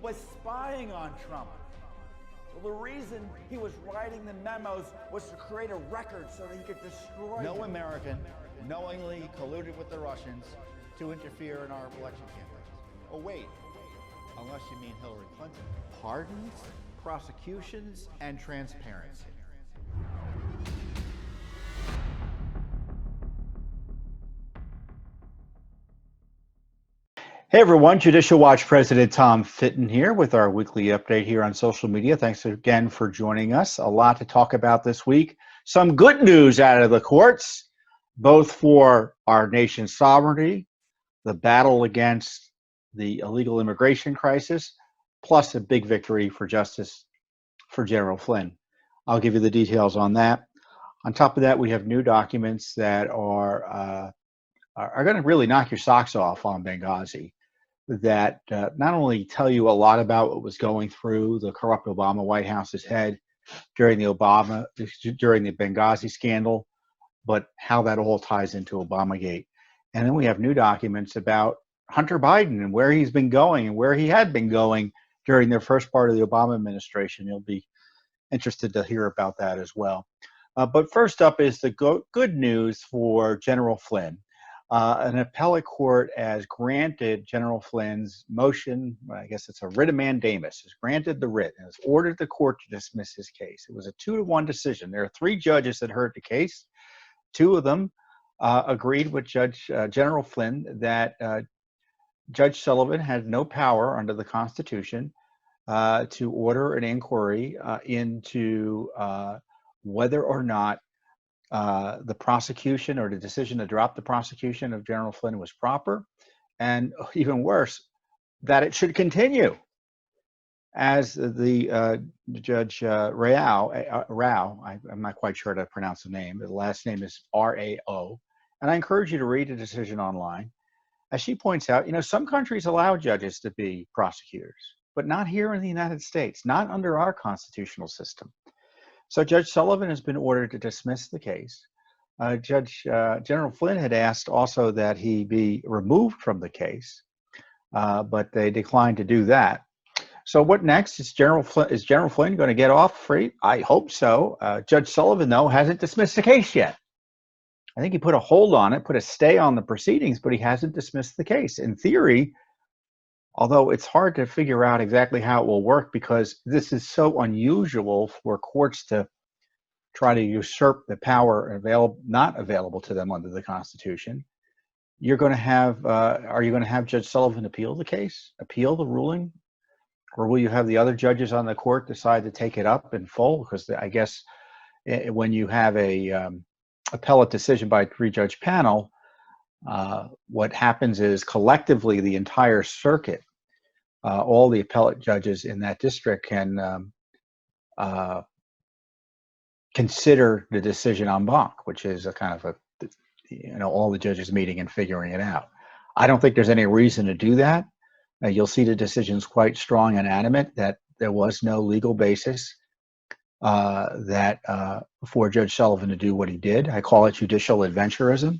was spying on Trump. Well, the reason he was writing the memos was to create a record so that he could destroy No him. American knowingly colluded with the Russians to interfere in our election campaigns. Oh, wait, unless you mean Hillary Clinton. Pardons, prosecutions, and transparency. Hey everyone, Judicial Watch President Tom Fitton here with our weekly update here on social media. Thanks again for joining us. A lot to talk about this week. Some good news out of the courts, both for our nation's sovereignty, the battle against the illegal immigration crisis, plus a big victory for justice for General Flynn. I'll give you the details on that. On top of that, we have new documents that are going to really knock your socks off on Benghazi, that not only tell you a lot about what was going through the corrupt Obama White House's head during the Benghazi scandal, but how that all ties into Obamagate. And then we have new documents about Hunter Biden and where he's been going and where he had been going during the first part of the Obama administration. You'll be interested to hear about that as well. But first up is the good news for General Flynn. An appellate court has granted General Flynn's motion, I guess it's a writ of mandamus, has granted the writ and has ordered the court to dismiss his case. It was a 2-1 decision. There are 3 judges that heard the case. 2 of them agreed with General Flynn that Judge Sullivan had no power under the Constitution to order an inquiry into whether or not the prosecution or the decision to drop the prosecution of General Flynn was proper, and even worse, that it should continue. As the Judge Rao, I'm not quite sure how to pronounce the name, but the last name is R-A-O, and I encourage you to read the decision online. As she points out, some countries allow judges to be prosecutors, but not here in the United States, not under our constitutional system. So Judge Sullivan has been ordered to dismiss the case. General Flynn had asked also that he be removed from the case, but they declined to do that. So what next? Is General Flynn going to get off free? I hope so. Judge Sullivan, though, hasn't dismissed the case yet. I think he put a hold on it, put a stay on the proceedings, but he hasn't dismissed the case. In theory, although it's hard to figure out exactly how it will work because this is so unusual for courts to try to usurp the power not available to them under the Constitution. You're going to have, are you going to have Judge Sullivan appeal the case, appeal the ruling? Or will you have the other judges on the court decide to take it up in full? Because I guess when you have a appellate decision by a 3-judge panel, what happens is collectively the entire circuit, all the appellate judges in that district can consider the decision en banc, which is a kind of all the judges meeting and figuring it out. I don't think there's any reason to do that. You'll see the decision's quite strong and adamant that there was no legal basis for Judge Sullivan to do what he did. I call it judicial adventurism.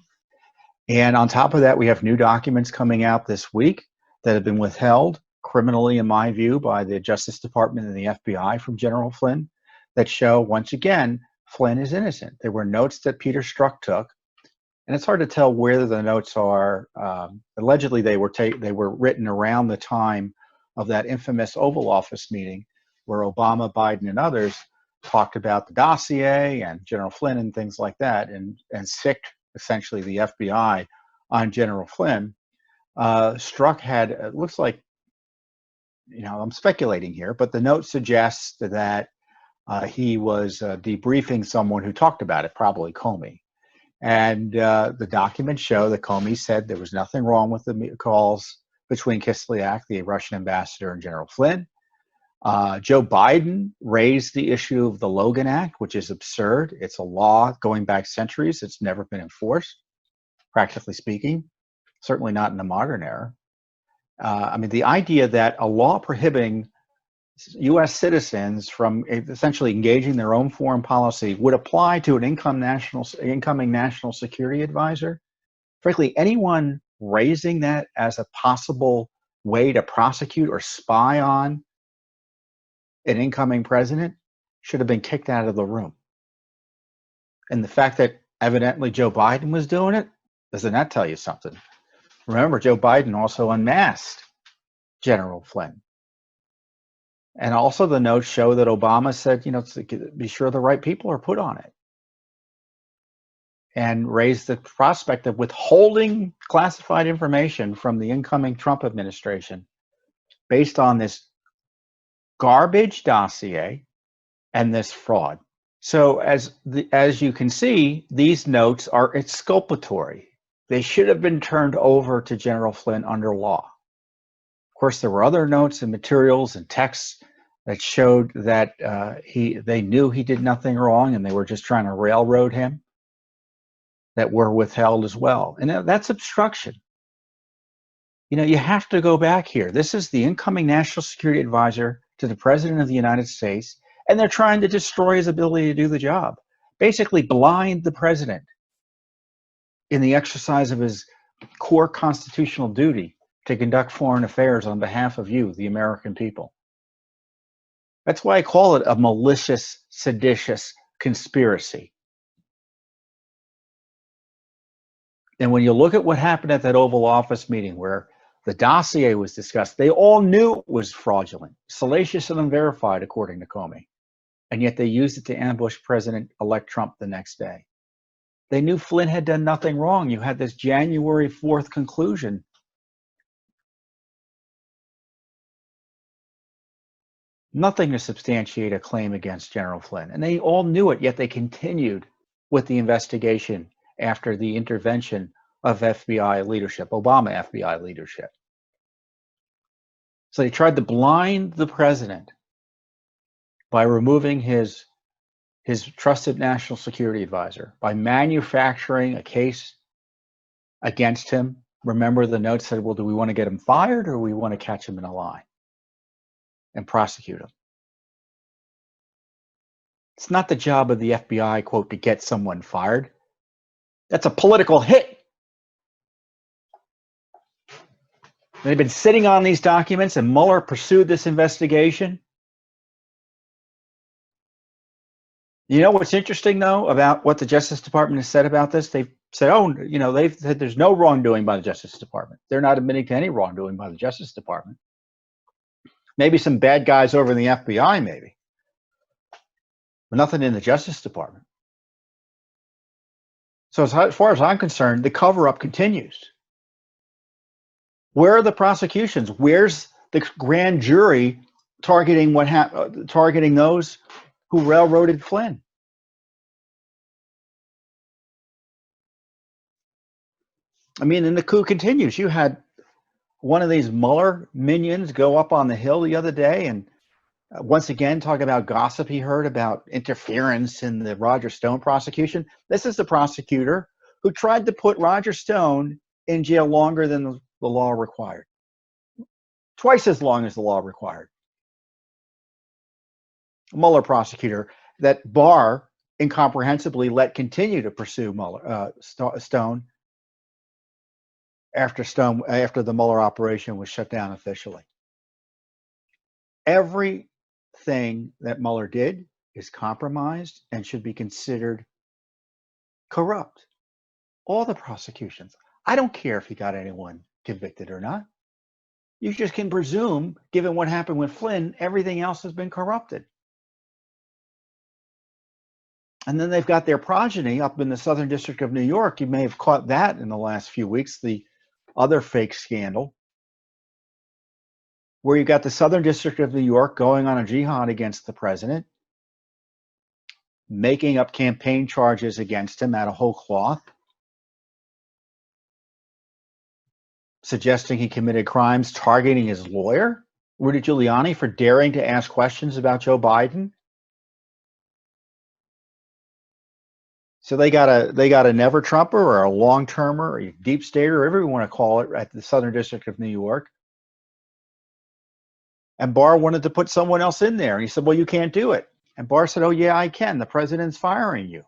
And on top of that, we have new documents coming out this week that have been withheld criminally, in my view, by the Justice Department and the FBI from General Flynn that show, once again, Flynn is innocent. There were notes that Peter Strzok took, and it's hard to tell where the notes are. Allegedly, they were written around the time of that infamous Oval Office meeting where Obama, Biden, and others talked about the dossier and General Flynn and things like that, and sicked essentially the FBI on General Flynn. Strzok had, it looks like, I'm speculating here, but the note suggests that he was debriefing someone who talked about it, probably Comey. And the documents show that Comey said there was nothing wrong with the calls between Kislyak, the Russian ambassador, and General Flynn. Joe Biden raised the issue of the Logan Act, which is absurd. It's a law going back centuries. It's never been enforced, practically speaking, certainly not in the modern era. The idea that a law prohibiting U.S. citizens from essentially engaging their own foreign policy would apply to an incoming national security advisor. Frankly, anyone raising that as a possible way to prosecute or spy on an incoming president should have been kicked out of the room. And the fact that evidently Joe Biden was doing it, doesn't that tell you something? Remember, Joe Biden also unmasked General Flynn. And also the notes show that Obama said, be sure the right people are put on it. And raised the prospect of withholding classified information from the incoming Trump administration based on this garbage dossier and this fraud. So as you can see, these notes are exculpatory. They should have been turned over to General Flynn under law. Of course, there were other notes and materials and texts that showed that they knew he did nothing wrong and they were just trying to railroad him, that were withheld as well. And that's obstruction. You have to go back here. This is the incoming National Security Advisor to the President of the United States, and they're trying to destroy his ability to do the job. Basically blind the president in the exercise of his core constitutional duty to conduct foreign affairs on behalf of you, the American people. That's why I call it a malicious, seditious conspiracy. And when you look at what happened at that Oval Office meeting where the dossier was discussed, they all knew it was fraudulent, salacious and unverified, according to Comey. And yet they used it to ambush President-elect Trump the next day. They knew Flynn had done nothing wrong. You had this January 4th conclusion. Nothing to substantiate a claim against General Flynn. And they all knew it, yet they continued with the investigation after the intervention of FBI leadership, Obama FBI leadership. So they tried to blind the president by removing his trusted national security advisor, by manufacturing a case against him. Remember, the note said, well, do we want to get him fired or do we want to catch him in a lie and prosecute him? It's not the job of the FBI, quote, to get someone fired. That's a political hit. They've been sitting on these documents, and Mueller pursued this investigation. You know what's interesting, though, about what the Justice Department has said about this? They've said, they've said there's no wrongdoing by the Justice Department. They're not admitting to any wrongdoing by the Justice Department. Maybe some bad guys over in the FBI, maybe. But nothing in the Justice Department. So as far as I'm concerned, the cover-up continues. Where are the prosecutions? Where's the grand jury targeting those who railroaded Flynn? I mean, and the coup continues. You had one of these Mueller minions go up on the Hill the other day and once again talk about gossip he heard about interference in the Roger Stone prosecution. This is the prosecutor who tried to put Roger Stone in jail longer than the law required. Twice as long as the law required. A Mueller prosecutor that Barr incomprehensibly let continue to pursue Stone after the Mueller operation was shut down officially. Everything that Mueller did is compromised and should be considered corrupt. All the prosecutions. I don't care if he got anyone convicted or not. You just can presume, given what happened with Flynn, everything else has been corrupted. And then they've got their progeny up in the Southern District of New York. You may have caught that in the last few weeks, the other fake scandal, where you've got the Southern District of New York going on a jihad against the president, making up campaign charges against him out of whole cloth, suggesting he committed crimes targeting his lawyer, Rudy Giuliani, for daring to ask questions about Joe Biden. So they got a never Trumper or a long termer or a deep stater, whatever you want to call it, at the Southern District of New York. And Barr wanted to put someone else in there. And he said, well, you can't do it. And Barr said, oh, yeah, I can. The president's firing you.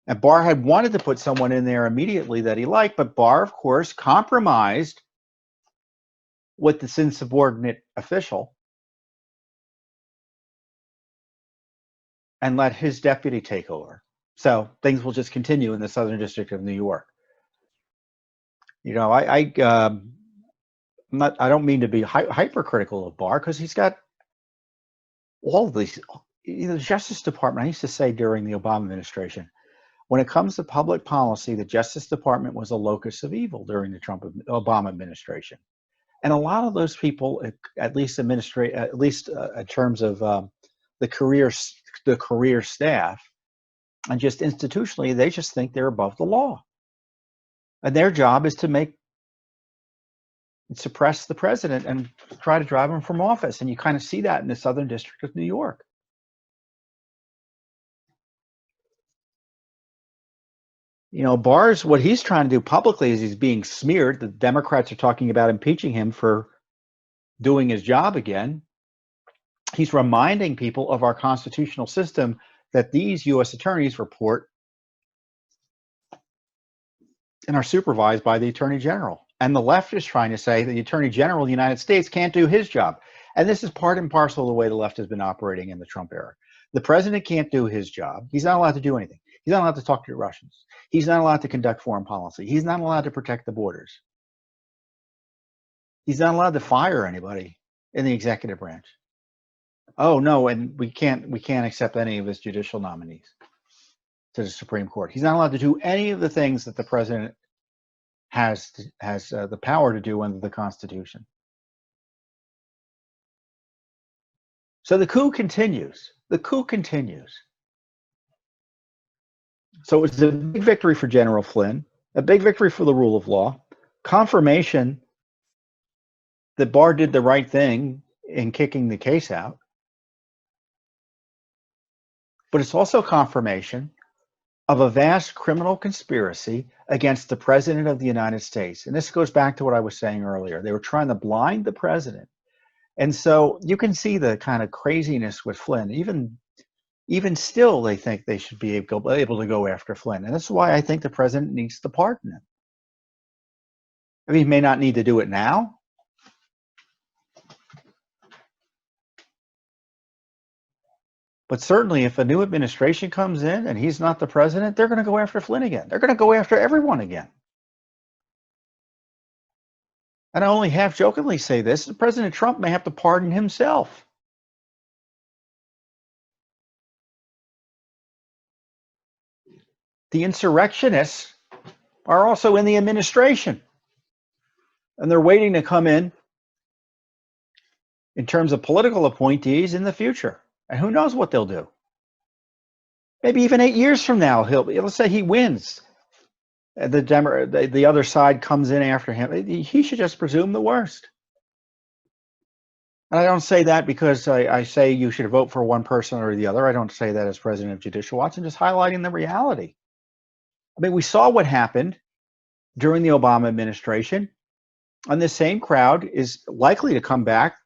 And Barr had wanted to put someone in there immediately that he liked, but Barr, of course, compromised with this insubordinate official and let his deputy take over. So things will just continue in the Southern District of New York. You know, I don't mean to be hypercritical of Barr, because he's got all of these. The Justice Department, I used to say during the Obama administration, when it comes to public policy, the Justice Department was a locus of evil during the Obama administration. And a lot of those people, at least in terms of the career staff, and just institutionally, they just think they're above the law. And their job is to suppress the president and try to drive him from office. And you kind of see that in the Southern District of New York. You know, Barr's, what he's trying to do publicly is he's being smeared. The Democrats are talking about impeaching him for doing his job again. He's reminding people of our constitutional system, that these U.S. attorneys report and are supervised by the Attorney General. And the left is trying to say that the Attorney General of the United States can't do his job. And this is part and parcel of the way the left has been operating in the Trump era. The president can't do his job. He's not allowed to do anything. He's not allowed to talk to the Russians. He's not allowed to conduct foreign policy. He's not allowed to protect the borders. He's not allowed to fire anybody in the executive branch. Oh no, and we can't accept any of his judicial nominees to the Supreme Court. He's not allowed to do any of the things that the president has the power to do under the Constitution. So the coup continues. The coup continues. So it's a big victory for General Flynn, a big victory for the rule of law, confirmation that Barr did the right thing in kicking the case out. But it's also confirmation of a vast criminal conspiracy against the President of the United States. And this goes back to what I was saying earlier. They were trying to blind the president. And so you can see the kind of craziness with Flynn. Even still, they think they should be able to go after Flynn. And that's why I think the president needs to pardon him. I mean, he may not need to do it now. But certainly if a new administration comes in and he's not the president, they're going to go after Flynn again. They're going to go after everyone again. And I only half jokingly say this, President Trump may have to pardon himself. The insurrectionists are also in the administration. And they're waiting to come in terms of political appointees in the future. And who knows what they'll do? Maybe even 8 years from now, let's say he wins. The other side comes in after him. He should just presume the worst. And I don't say that because I say you should vote for one person or the other. I don't say that as president of Judicial Watch. I'm just highlighting the reality. I mean, we saw what happened during the Obama administration, and the same crowd is likely to come back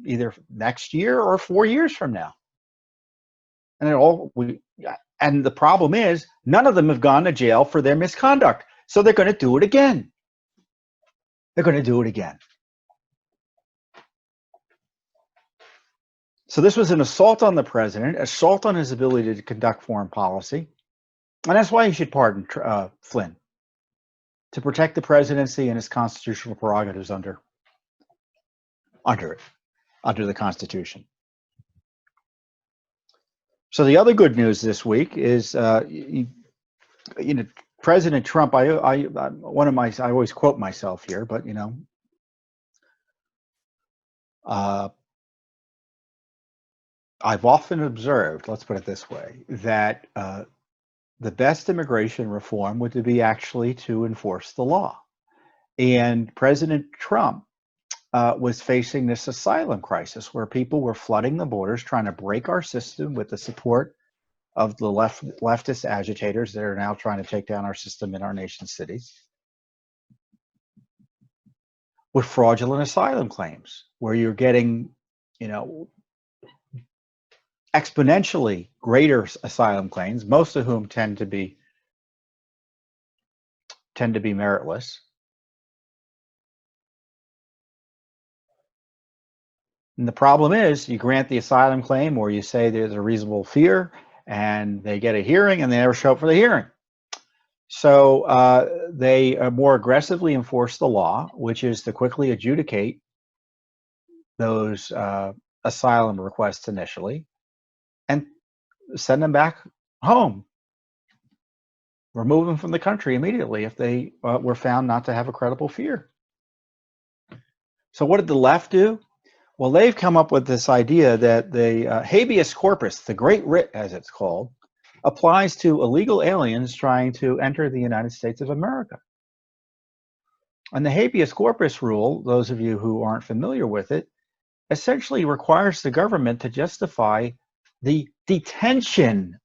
either next year or 4 years from now. And the problem is, none of them have gone to jail for their misconduct. So they're going to do it again. They're going to do it again. So this was an assault on the president, assault on his ability to conduct foreign policy. And that's why he should pardon Flynn, to protect the presidency and his constitutional prerogatives under the Constitution. So the other good news this week is, President Trump. I always quote myself here, but I've often observed, let's put it this way, that the best immigration reform would be actually to enforce the law. And President Trump was facing this asylum crisis where people were flooding the borders, trying to break our system with the support of the leftist agitators that are now trying to take down our system in our nation's cities, with fraudulent asylum claims, where you're getting, exponentially greater asylum claims, most of whom tend to be meritless. And the problem is, you grant the asylum claim or you say there's a reasonable fear, and they get a hearing and they never show up for the hearing. So they more aggressively enforce the law, which is to quickly adjudicate those asylum requests initially and send them back home. Remove them from the country immediately if they were found not to have a credible fear. So what did the left do? Well, they've come up with this idea that the habeas corpus, the Great Writ as it's called, applies to illegal aliens trying to enter the United States of America. And the habeas corpus rule, those of you who aren't familiar with it, essentially requires the government to justify the detention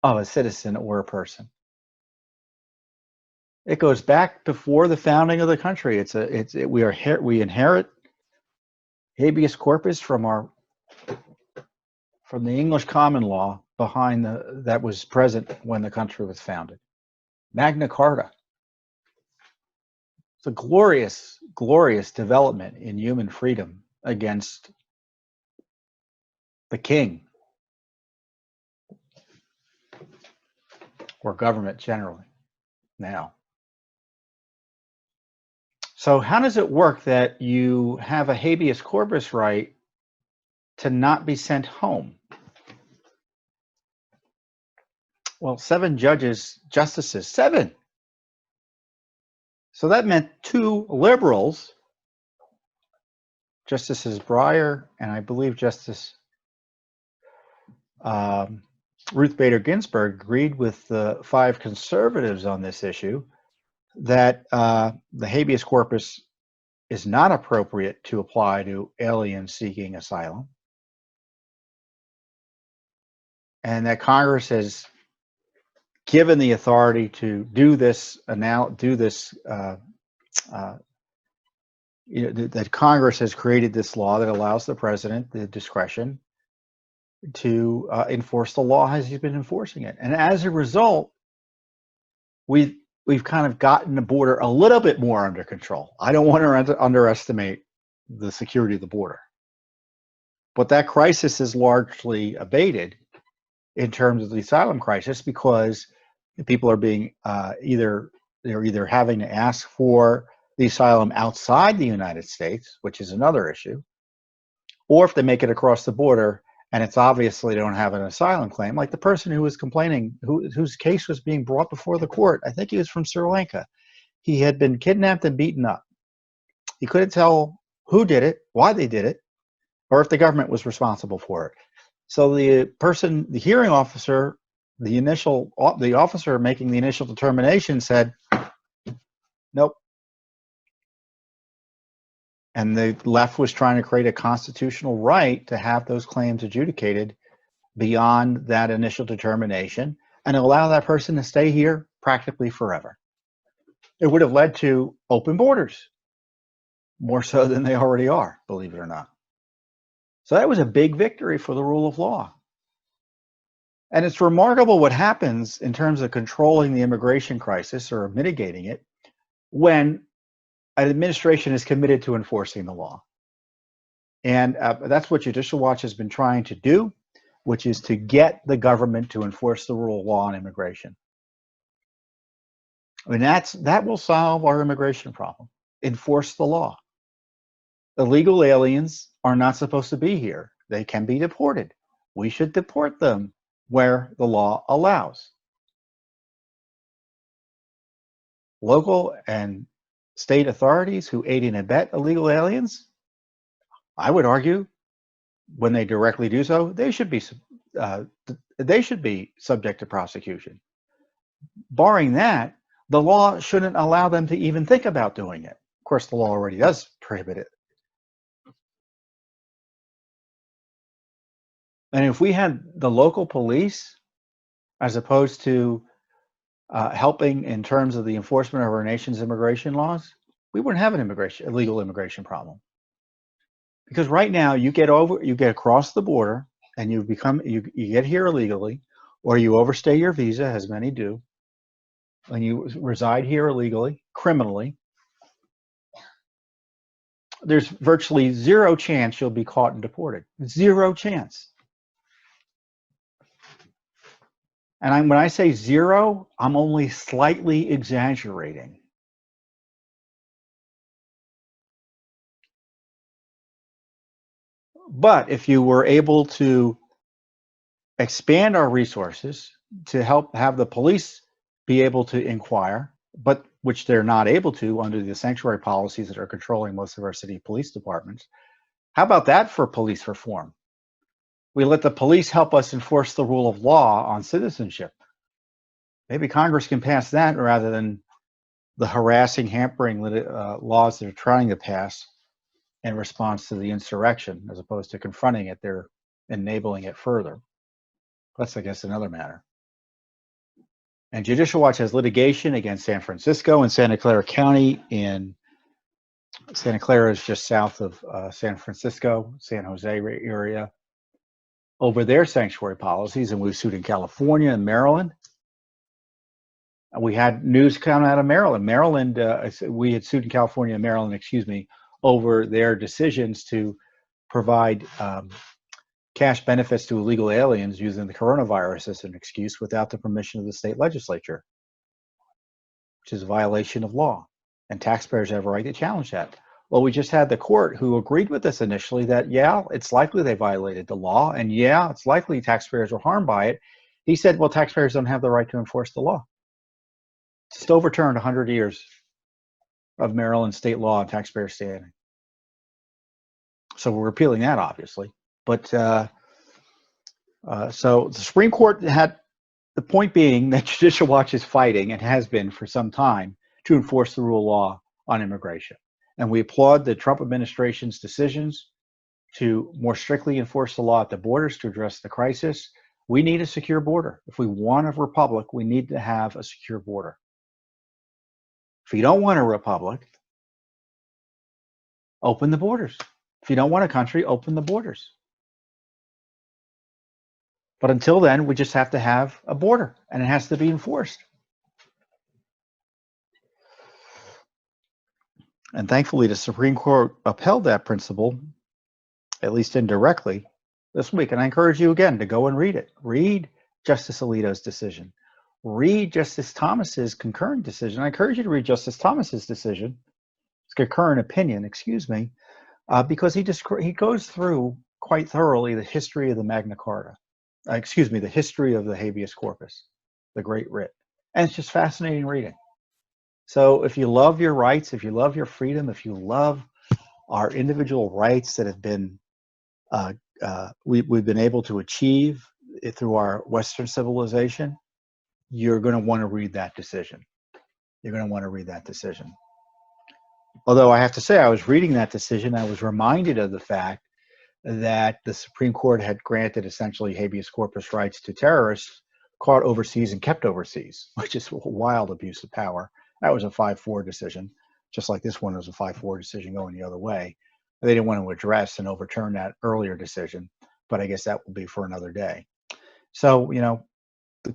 of a citizen or a person. It goes back before the founding of the country. We inherit habeas corpus from the English common law that was present when the country was founded. Magna Carta. It's a glorious, glorious development in human freedom against the king or government generally now. So how does it work that you have a habeas corpus right to not be sent home? Well, 7 justices, 7. So that meant 2 liberals, Justices Breyer and I believe Justice Ruth Bader Ginsburg, agreed with the 5 conservatives on this issue that the habeas corpus is not appropriate to apply to aliens seeking asylum, and that Congress has given the authority to do this. That Congress has created this law that allows the president the discretion to enforce the law as he's been enforcing it, and as a result, we've kind of gotten the border a little bit more under control. I don't want to underestimate the security of the border, but that crisis is largely abated in terms of the asylum crisis because people are being either having to ask for the asylum outside the United States, which is another issue, or if they make it across the border and it's obviously they don't have an asylum claim, like the person who was complaining, whose case was being brought before the court. I think he was from Sri Lanka. He had been kidnapped and beaten up. He couldn't tell who did it, why they did it, or if the government was responsible for it. So the hearing officer, the officer making the initial determination said, nope. And the left was trying to create a constitutional right to have those claims adjudicated beyond that initial determination and allow that person to stay here practically forever. It would have led to open borders, more so than they already are, believe it or not. So that was a big victory for the rule of law. And it's remarkable what happens in terms of controlling the immigration crisis or mitigating it when an administration is committed to enforcing the law. And that's what Judicial Watch has been trying to do, which is to get the government to enforce the rule of law on immigration. I mean, that will solve our immigration problem. Enforce the law. Illegal aliens are not supposed to be here. They can be deported. We should deport them where the law allows. Local and state authorities who aid and abet illegal aliens, I would argue, when they directly do so, they should be subject to prosecution. Barring that, the law shouldn't allow them to even think about doing it. Of course, the law already does prohibit it. And if we had the local police, as opposed to helping in terms of the enforcement of our nation's immigration laws, we wouldn't have an illegal immigration problem. Because right now, you get across the border and you get here illegally, or you overstay your visa, as many do, and you reside here illegally, criminally. there's virtually zero chance you'll be caught and deported. Zero chance. And when I say zero, I'm only slightly exaggerating. But if you were able to expand our resources to help have the police be able to inquire, but which they're not able to under the sanctuary policies that are controlling most of our city police departments, how about that for police reform? We let the police help us enforce the rule of law on citizenship. Maybe Congress can pass that rather than the harassing, hampering laws that they're trying to pass in response to the insurrection, as opposed to confronting it. They're enabling it further. That's, I guess, another matter. And Judicial Watch has litigation against San Francisco and Santa Clara County. In Santa Clara is just south of San Francisco, San Jose area, over their sanctuary policies. And we've sued in California and Maryland. And we had news come out of Maryland. We had sued in California and Maryland, excuse me, over their decisions to provide cash benefits to illegal aliens using the coronavirus as an excuse without the permission of the state legislature, which is a violation of law. And taxpayers have a right to challenge that. Well, we just had the court who agreed with us initially that, yeah, it's likely they violated the law, and yeah, it's likely taxpayers were harmed by it. He said, well, taxpayers don't have the right to enforce the law. Just overturned 100 years of Maryland state law and taxpayer standing. So we're repealing that, obviously. But so the Supreme Court had the point being that Judicial Watch is fighting, and has been for some time, to enforce the rule of law on immigration. And we applaud the Trump administration's decisions to more strictly enforce the law at the borders to address the crisis. We need a secure border. If we want a republic, we need to have a secure border. If you don't want a republic, open the borders. If you don't want a country, open the borders. But until then, we just have to have a border, and it has to be enforced. And thankfully, the Supreme Court upheld that principle, at least indirectly, this week. And I encourage you again to go and read it. Read Justice Alito's decision. Read Justice Thomas's concurrent decision. I encourage you to read Justice Thomas's decision, his concurrent opinion, excuse me, because he goes through quite thoroughly the history of the Magna Carta. The history of the habeas corpus, the Great Writ. And it's just fascinating reading. So if you love your rights, if you love your freedom, if you love our individual rights that have been, we've been able to achieve through our Western civilization, you're going to want to read that decision. You're going to want to read that decision. Although I have to say, I was reading that decision, I was reminded of the fact that the Supreme Court had granted essentially habeas corpus rights to terrorists caught overseas and kept overseas, which is a wild abuse of power. That was a 5-4 decision, just like this one was a 5-4 decision going the other way. They didn't want to address and overturn that earlier decision, but I guess that will be for another day. So, you know, the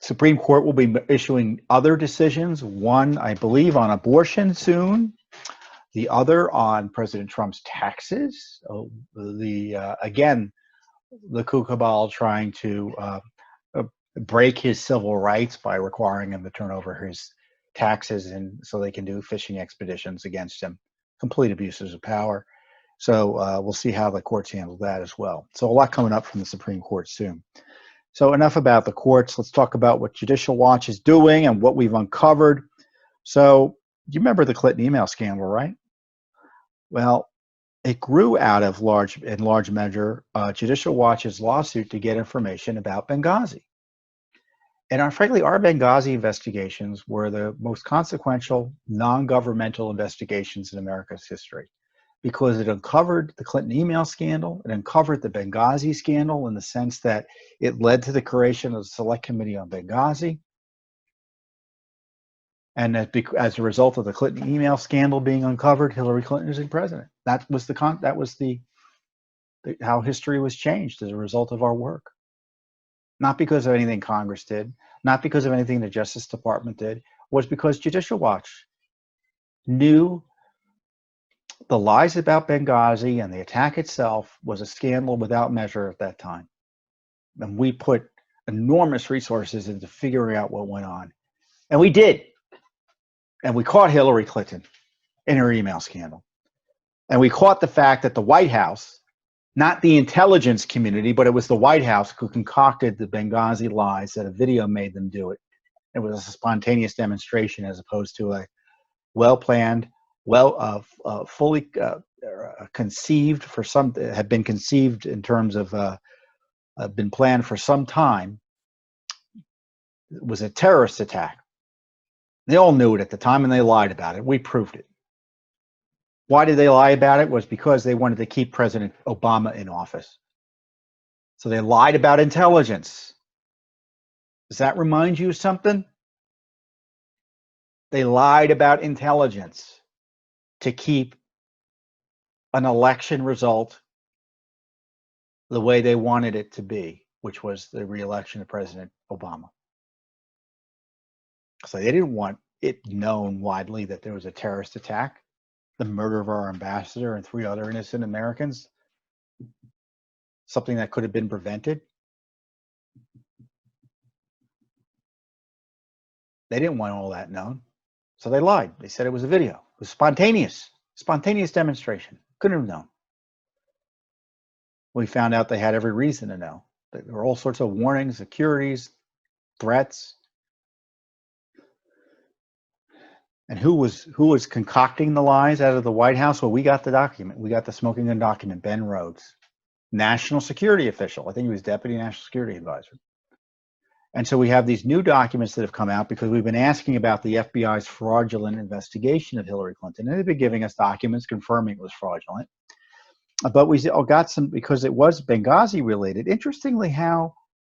Supreme Court will be issuing other decisions, one, I believe, on abortion soon, the other on President Trump's taxes. Again, the coup cabal trying to break his civil rights by requiring him to turn over his taxes, and so they can do fishing expeditions against him. Complete abuses of power. So we'll see how the courts handle that as well. So a lot coming up from the Supreme Court soon. So enough about the courts. Let's talk about what Judicial Watch is doing and what we've uncovered. So you remember the Clinton email scandal, right? Well, it grew out of in large measure Judicial Watch's lawsuit to get information about Benghazi. And frankly, our Benghazi investigations were the most consequential non-governmental investigations in America's history, because it uncovered the Clinton email scandal, it uncovered the Benghazi scandal in the sense that it led to the creation of the Select Committee on Benghazi. And that as a result of the Clinton email scandal being uncovered, Hillary Clinton is president. That was how history was changed as a result of our work. Not because of anything Congress did, not because of anything the Justice Department did, was because Judicial Watch knew The lies about Benghazi and the attack itself was a scandal without measure at that time. And we put enormous resources into figuring out what went on. And we did. And we caught Hillary Clinton in her email scandal. And we caught the fact that the White House, not the intelligence community, but it was the White House who concocted the Benghazi lies, that a video made them do it. It was a spontaneous demonstration as opposed to a well-planned, fully conceived for some, had been conceived in terms of, been planned for some time. It was a terrorist attack. They all knew it at the time and they lied about it. We proved it. Why did they lie about it? It was because they wanted to keep President Obama in office. So they lied about intelligence. Does that remind you of something? They lied about intelligence to keep an election result the way they wanted it to be, which was the re-election of President Obama. So they didn't want it known widely that there was a terrorist attack, the murder of our ambassador and 3 other innocent Americans, something that could have been prevented. They didn't want all that known. So they lied. They said it was a video. It was spontaneous demonstration. Couldn't have known. We found out they had every reason to know. There were all sorts of warnings, securities, threats. And who was concocting the lies out of the White House? Well, we got the document. We got the smoking gun document. Ben Rhodes, national security official. I think he was deputy national security advisor. And so we have these new documents that have come out because we've been asking about the FBI's fraudulent investigation of Hillary Clinton. And they've been giving us documents confirming it was fraudulent. But we got some, because it was Benghazi related. Interestingly, how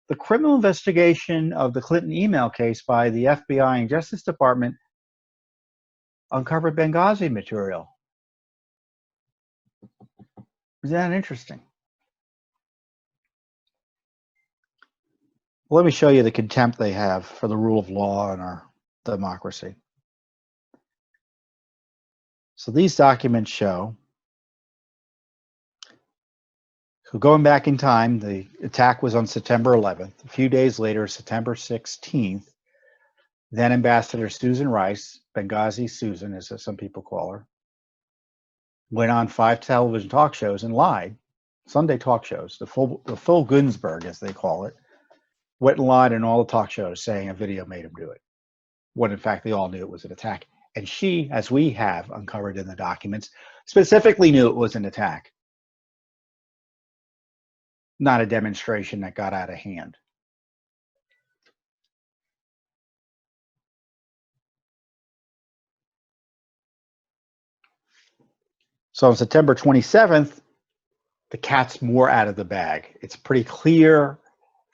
the criminal investigation of the Clinton email case by the FBI and Justice Department uncovered Benghazi material. Isn't that interesting? Well, let me show you the contempt they have for the rule of law and our democracy. So these documents show, so going back in time, the attack was on September 11th. A few days later, September 16th, then Ambassador Susan Rice, Benghazi Susan, as some people call her, went on 5 television talk shows and lied. Sunday talk shows, the full Gunsberg, as they call it, went and lied in all the talk shows saying a video made him do it, when in fact they all knew it was an attack. And she, as we have uncovered in the documents, specifically knew it was an attack, not a demonstration that got out of hand. So on September 27th, the cat's more out of the bag. It's pretty clear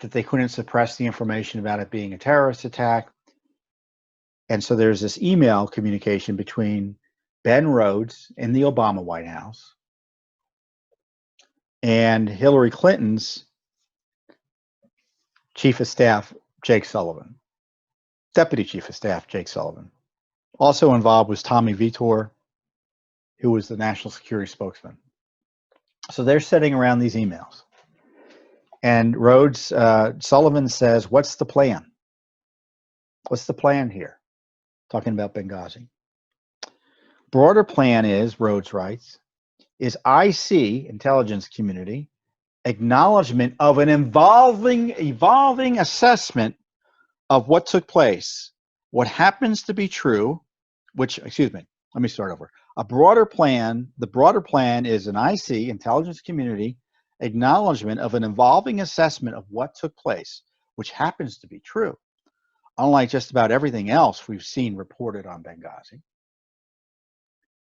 that they couldn't suppress the information about it being a terrorist attack. And so there's this email communication between Ben Rhodes in the Obama White House and Hillary Clinton's Chief of Staff, Jake Sullivan, Deputy Chief of Staff, Jake Sullivan. Also involved was Tommy Vitor, who was the national security spokesman. So they're sitting around these emails. And Rhodes, Sullivan says, what's the plan? What's the plan here? Talking about Benghazi. Broader plan is, Rhodes writes, is IC, intelligence community, acknowledgement of an evolving assessment of what took place, what happens to be true, which, excuse me, let me start over. A broader plan, the broader plan is an IC, intelligence community, acknowledgement of an evolving assessment of what took place, which happens to be true, unlike just about everything else we've seen reported on Benghazi.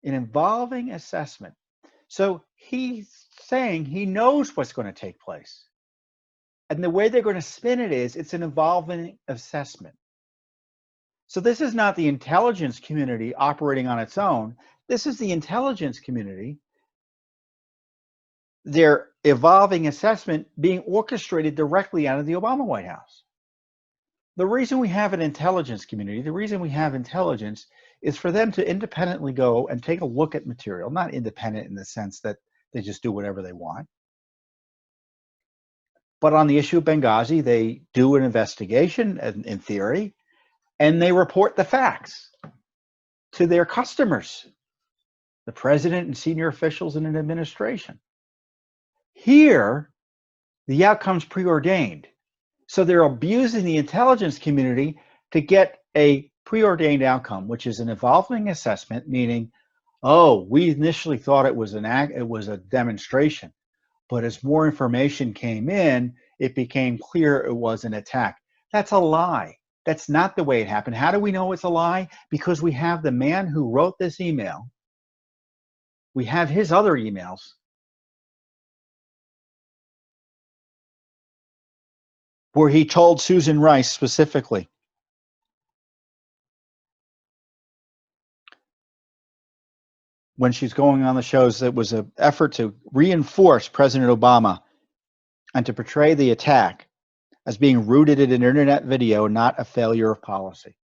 An evolving assessment. So he's saying he knows what's going to take place. And the way they're going to spin it is, it's an evolving assessment. So this is not the intelligence community operating on its own. This is the intelligence community, their evolving assessment being orchestrated directly out of the Obama White House. The reason we have an intelligence community, the reason we have intelligence, is for them to independently go and take a look at material, not independent in the sense that they just do whatever they want. But on the issue of Benghazi, they do an investigation in theory, and they report the facts to their customers, the president and senior officials in an administration. Here, the outcome's preordained. So they're abusing the intelligence community to get a preordained outcome, which is an evolving assessment, meaning, oh, we initially thought it was a demonstration, but as more information came in, it became clear it was an attack. That's a lie. That's not the way it happened. How do we know it's a lie? Because we have the man who wrote this email. We have his other emails. Where he told Susan Rice specifically, when she's going on the shows, it was an effort to reinforce President Obama and to portray the attack as being rooted in an internet video, not a failure of policy.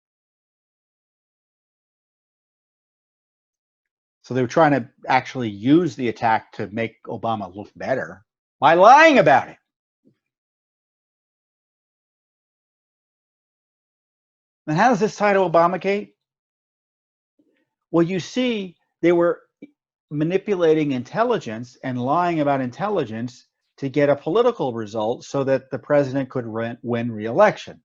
So they were trying to actually use the attack to make Obama look better by lying about it. And how does this tie to Obamagate? Well, you see, they were manipulating intelligence and lying about intelligence to get a political result so that the president could win re-election.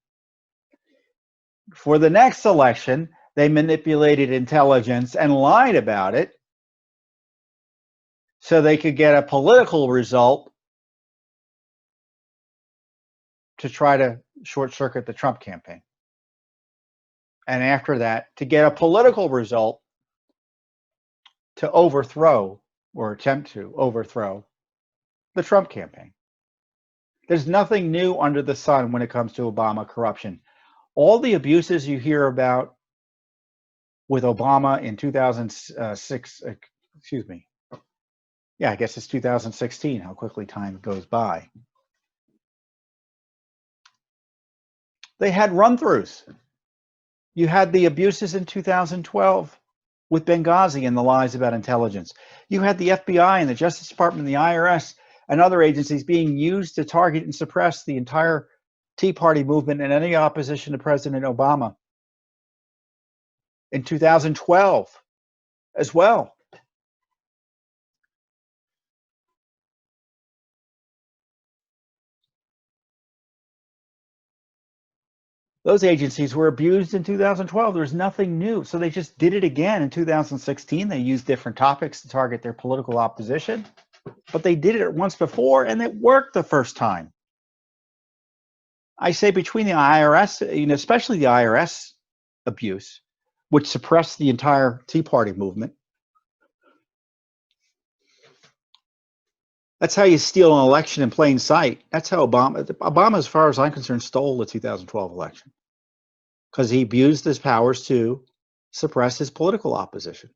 For the next election, they manipulated intelligence and lied about it so they could get a political result to try to short-circuit the Trump campaign. And after that, to get a political result to overthrow or attempt to overthrow the Trump campaign. There's nothing new under the sun when it comes to Obama corruption. All the abuses you hear about with Obama in 2006, excuse me. Yeah, I guess it's 2016, how quickly time goes by. They had run-throughs. You had the abuses in 2012 with Benghazi and the lies about intelligence. You had the FBI and the Justice Department and the IRS and other agencies being used to target and suppress the entire Tea Party movement and any opposition to President Obama in 2012 as well. Those agencies were abused in 2012. There's nothing new. So they just did it again in 2016. They used different topics to target their political opposition, but they did it once before and it worked the first time. I say between the IRS, especially the IRS abuse, which suppressed the entire Tea Party movement. That's how you steal an election in plain sight. That's how Obama, as far as I'm concerned, stole the 2012 election because he abused his powers to suppress his political opposition.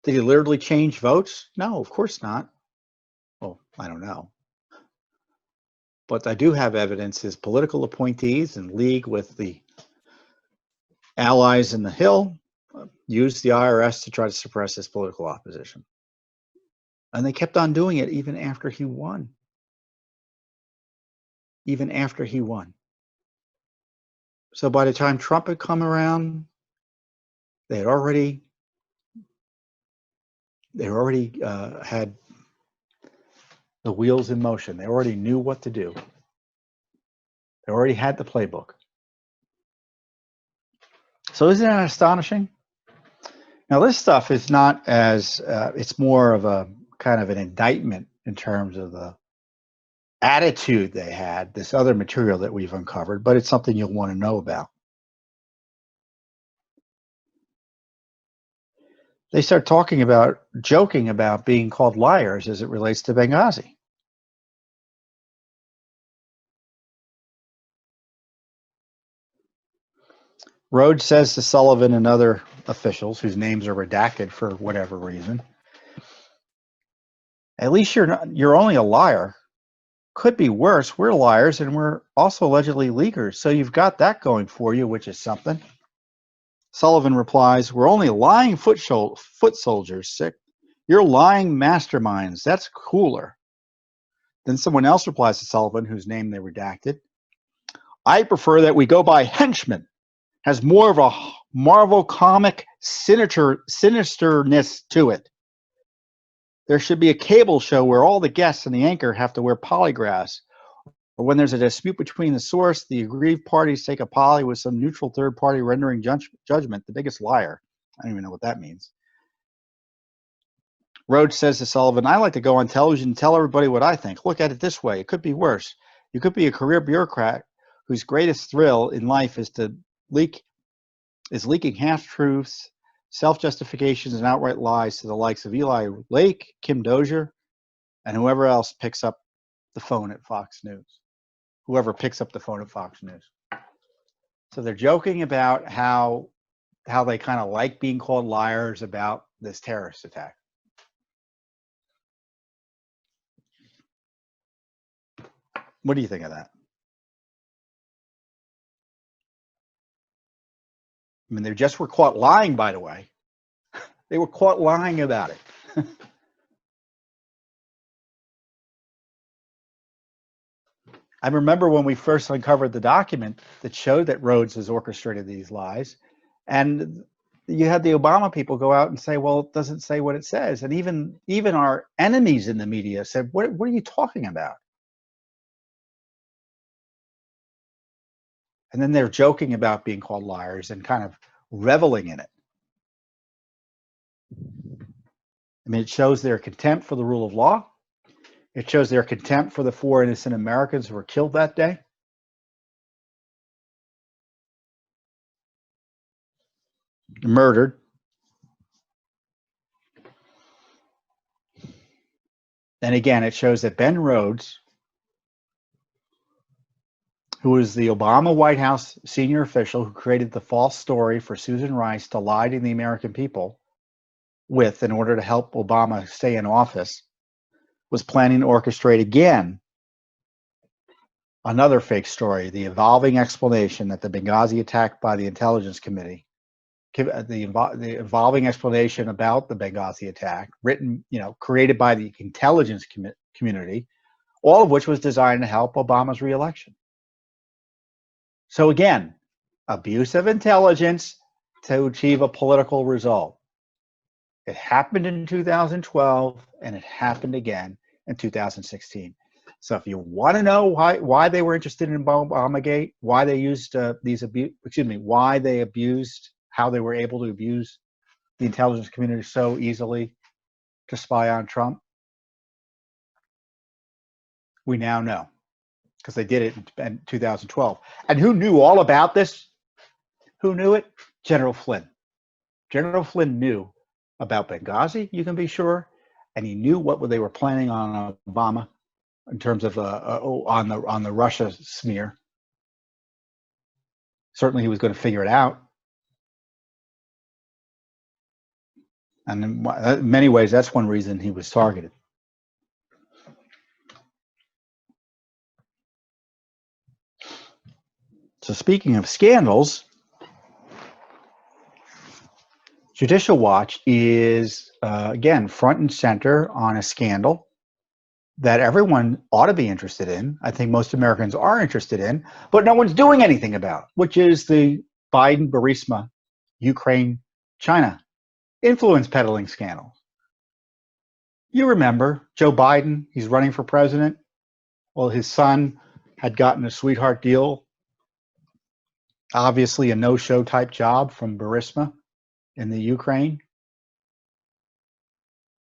Did he literally change votes? No, of course not. Well, I don't know. But I do have evidence his political appointees in league with the allies in the Hill used the IRS to try to suppress his political opposition. And they kept on doing it even after he won. Even after he won. So by the time Trump had come around, they had already had the wheels in motion. They already knew what to do. They already had the playbook. So isn't that astonishing? Now this stuff is not as, it's more of a kind of an indictment in terms of the attitude they had, this other material that we've uncovered, but it's something you'll want to know about. They start joking about being called liars as it relates to Benghazi. Rhodes says to Sullivan and other officials whose names are redacted for whatever reason, at least you're only a liar Could be worse. We're liars and we're also allegedly leakers. So you've got that going for you, which is something. Sullivan replies, we're only lying foot soldiers, sick. You're lying masterminds. That's cooler. Then someone else replies to Sullivan, whose name they redacted. I prefer that we go by henchman. Has more of a Marvel comic sinisterness to it. There should be a cable show where all the guests and the anchor have to wear polygraphs. Or when there's a dispute between the source, the aggrieved parties take a poly with some neutral third party rendering judgment, the biggest liar. I don't even know what that means. Rhodes says to Sullivan, I like to go on television and tell everybody what I think. Look at it this way. It could be worse. You could be a career bureaucrat whose greatest thrill in life is leaking half-truths, self-justifications, and outright lies to the likes of Eli Lake, Kim Dozier, and whoever else picks up the phone at Fox News. Whoever picks up the phone at Fox News. So they're joking about how they kind of like being called liars about this terrorist attack. What do you think of that? I mean, they just were caught lying, by the way. They were caught lying about it. I remember when we first uncovered the document that showed that Rhodes has orchestrated these lies, and you had the Obama people go out and say, well, it doesn't say what it says. And even our enemies in the media said, what are you talking about? And then they're joking about being called liars and kind of reveling in it. I mean, it shows their contempt for the rule of law. It shows their contempt for the 4 innocent Americans who were killed that day. Murdered. And again, it shows that Ben Rhodes, who was the Obama White House senior official who created the false story for Susan Rice to lie to the American people with in order to help Obama stay in office, was planning to orchestrate again another fake story, the evolving explanation that the Benghazi attack by the Intelligence Committee, the evolving explanation about the Benghazi attack, written, created by the intelligence community, all of which was designed to help Obama's reelection. So again, abuse of intelligence to achieve a political result. It happened in 2012, and it happened again in 2016. So if you want to know why they were interested in Obamagate, why they used why they abused, how they were able to abuse the intelligence community so easily to spy on Trump, we now know, because they did it in 2012. And who knew all about this? Who knew it? General Flynn. General Flynn knew about Benghazi, you can be sure, and he knew what they were planning on Obama in terms of on the Russia smear. Certainly, he was going to figure it out, and in many ways, that's one reason he was targeted. So, speaking of scandals, Judicial Watch is, again, front and center on a scandal that everyone ought to be interested in. I think most Americans are interested in, but no one's doing anything about, which is the Biden, Burisma, Ukraine, China influence peddling scandal. You remember Joe Biden, he's running for president. Well, his son had gotten a sweetheart deal, obviously a no-show type job from Burisma in the Ukraine.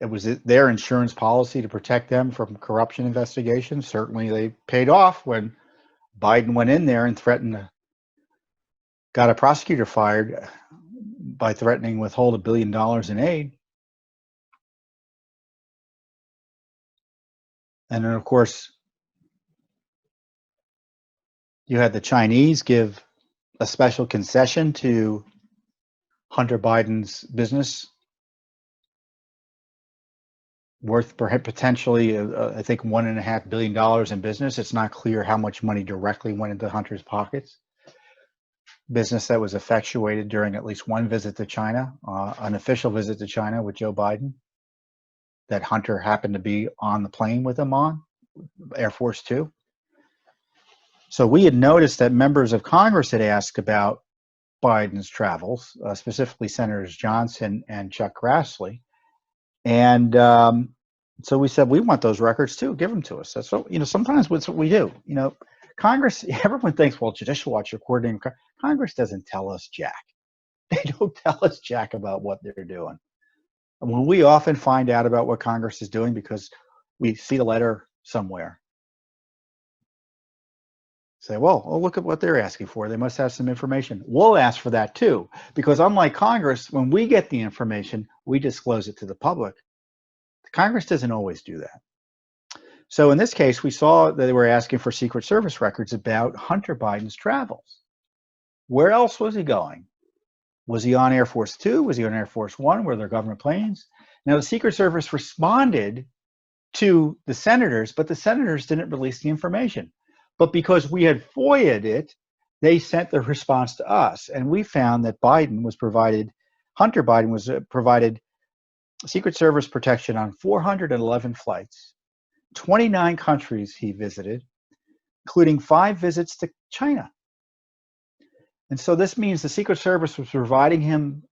It was their insurance policy to protect them from corruption investigations. Certainly they paid off when Biden went in there and got a prosecutor fired by threatening to withhold $1 billion in aid. And then, of course, you had the Chinese give a special concession to Hunter Biden's business worth potentially, I think, $1.5 billion in business. It's not clear how much money directly went into Hunter's pockets. Business that was effectuated during at least one visit to China, an official visit to China with Joe Biden, that Hunter happened to be on the plane with him on, Air Force Two. So we had noticed that members of Congress had asked about Biden's travels, specifically Senators Johnson and Chuck Grassley. And so we said, we want those records too. Give them to us. That's what, sometimes that's what we do. Congress, everyone thinks, well, Judicial Watch are coordinating. Congress doesn't tell us jack. They don't tell us jack about what they're doing. And when we often find out about what Congress is doing because we see a letter somewhere, say, well, look at what they're asking for. They must have some information. We'll ask for that too, because unlike Congress, when we get the information, we disclose it to the public. Congress doesn't always do that. So in this case, we saw that they were asking for Secret Service records about Hunter Biden's travels. Where else was he going? Was he on Air Force Two? Was he on Air Force One? Were there government planes? Now, the Secret Service responded to the senators, but the senators didn't release the information. But because we had FOIA'd it, they sent the response to us. And we found that Hunter Biden was provided Secret Service protection on 411 flights, 29 countries he visited, including 5 visits to China. And so this means the Secret Service was providing him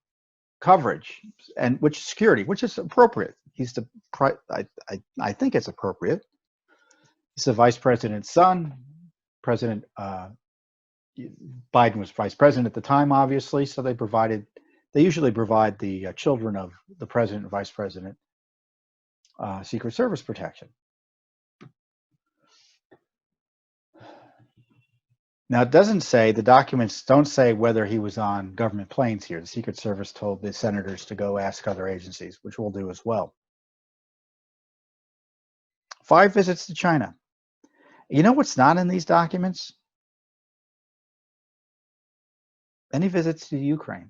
coverage and security, which is appropriate. I think it's appropriate. He's the vice president's son. President Biden was vice president at the time, obviously, so they usually provide the children of the president and vice president Secret Service protection. Now, the documents don't say whether he was on government planes here. The Secret Service told the senators to go ask other agencies, which we'll do as well. 5 visits to China. You know what's not in these documents? Any visits to Ukraine.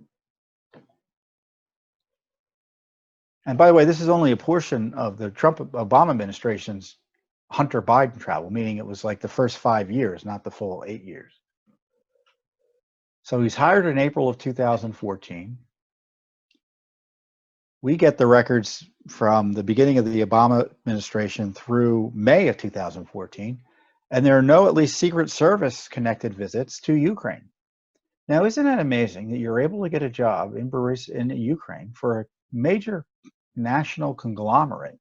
And by the way, this is only a portion of the Trump-Obama administration's Hunter Biden travel, meaning it was like the first 5 years, not the full 8 years. So he's hired in April of 2014. We get the records from the beginning of the Obama administration through May of 2014. And there are no at least Secret Service connected visits to Ukraine. Now, isn't that amazing that you're able to get a job in Ukraine for a major national conglomerate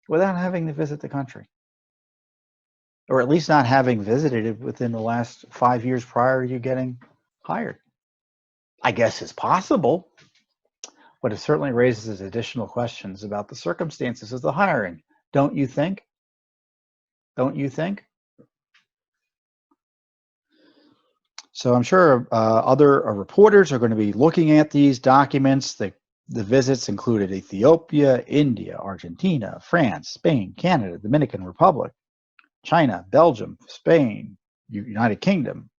without having to visit the country? Or at least not having visited it within the last 5 years prior to you getting hired. I guess it's possible, but it certainly raises additional questions about the circumstances of the hiring. Don't you think? Don't you think? So I'm sure other reporters are going to be looking at these documents. The visits included Ethiopia, India, Argentina, France, Spain, Canada, Dominican Republic, China, Belgium, Spain, United Kingdom,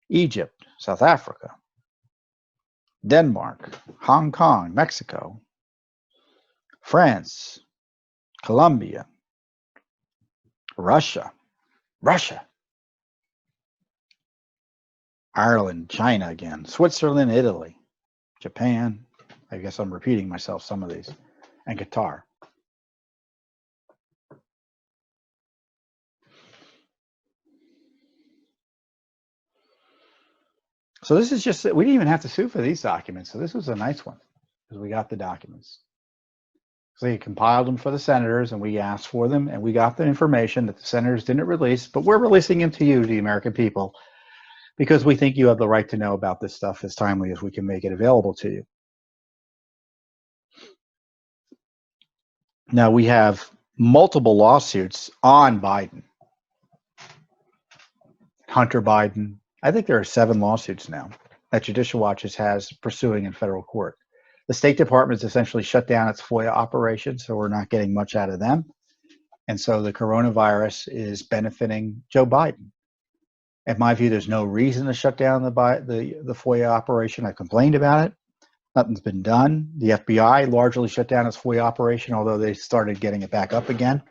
Egypt, South Africa, Denmark, Hong Kong, Mexico, France, Colombia, Russia, Ireland, China again, Switzerland, Italy, Japan, I guess I'm repeating myself, some of these, and Qatar. So this is just, we didn't even have to sue for these documents. So this was a nice one because we got the documents. So they compiled them for the senators and we asked for them and we got the information that the senators didn't release, but we're releasing them to you, the American people, because we think you have the right to know about this stuff as timely as we can make it available to you. Now we have multiple lawsuits on Biden. Hunter Biden. I think there are 7 lawsuits now that Judicial Watch has pursuing in federal court. The State Department has essentially shut down its FOIA operations, so we're not getting much out of them. And so the coronavirus is benefiting Joe Biden. In my view, there's no reason to shut down the FOIA operation. I complained about it. Nothing's been done. The FBI largely shut down its FOIA operation, although they started getting it back up again.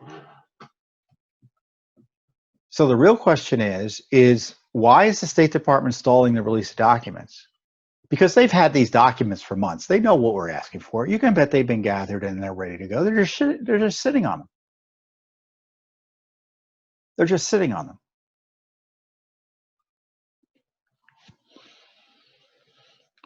So the real question is why is the State Department stalling the release of documents? Because they've had these documents for months. They know what we're asking for. You can bet they've been gathered and they're ready to go. They're just sitting on them. They're just sitting on them.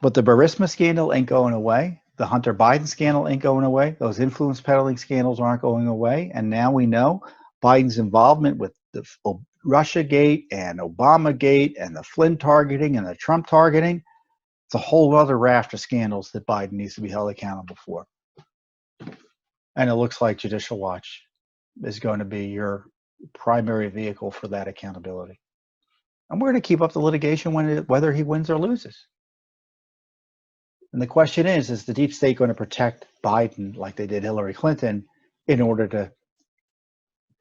But the Burisma scandal ain't going away. The Hunter Biden scandal ain't going away. Those influence peddling scandals aren't going away. And now we know Biden's involvement with the Russiagate and Obamagate and the Flynn targeting and the Trump targeting. It's a whole other raft of scandals that Biden needs to be held accountable for. And it looks like Judicial Watch is going to be your primary vehicle for that accountability. And we're going to keep up the litigation whether he wins or loses. And the question is the deep state going to protect Biden like they did Hillary Clinton in order to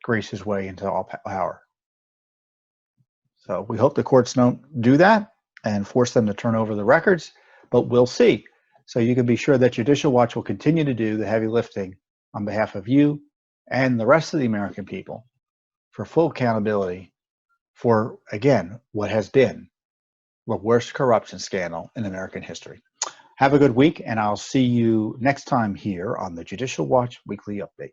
grease his way into all power? So we hope the courts don't do that and force them to turn over the records, but we'll see. So you can be sure that Judicial Watch will continue to do the heavy lifting on behalf of you and the rest of the American people for full accountability for, again, what has been the worst corruption scandal in American history. Have a good week, and I'll see you next time here on the Judicial Watch Weekly Update.